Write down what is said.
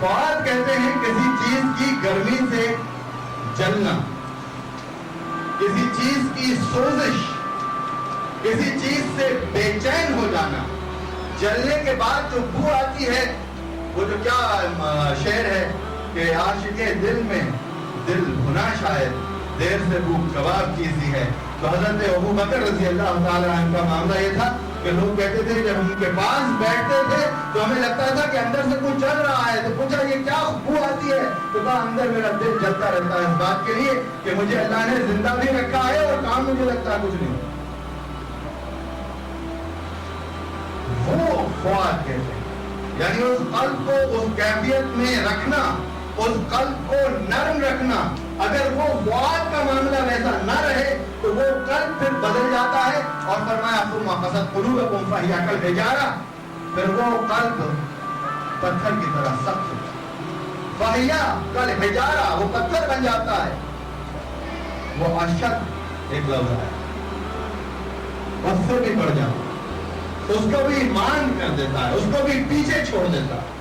فواد کہتے ہیں کسی چیز کی گرمی سے جلنا، کسی چیز کی سوزش، کسی چیز سے بے چین ہو جانا، جلنے کے بعد جو بو آتی ہے، وہ جو کیا شعر ہے کہ عاشق دل میں دل بھنا شاید دیر سے بو کباب کی سی ہے. تو حضرت ابو بکر رضی اللہ تعالیٰ عنہ کا معاملہ یہ تھا کہ لوگ کہتے تھے جب ان کے پاس بیٹھتے تھے تو ہمیں لگتا تھا کہ اندر سے کچھ چل رہا ہے. تو پوچھا یہ کیا بو آتی ہے؟ تو کہا اندر میرا دل جلتا رہتا ہے اس بات کے لیے کہ مجھے اللہ نے زندہ بھی رکھا ہے اور کام مجھے لگتا ہے کچھ نہیں. وہ فواد کہتے ہیں، یعنی اس قلب کو اس کیفیت میں رکھنا، اس قلب کو نرم رکھنا. اگر وہ فواد کا معاملہ ویسا نہ رہے تو وہ قلب پھر بدل جاتا ہے. اور فرمایا ثم قست قلوبکم فہی کالحجارہ، پھر وہ قلب پتھر کی طرح سخت، فہی کالحجارہ، وہ پتھر بن جاتا ہے. وہ اشد ایک لفظ ہے، اس سے بھی بڑھ جاتا، اس کو بھی مان کر دیتا ہے، اس کو بھی پیچھے چھوڑ دیتا ہے.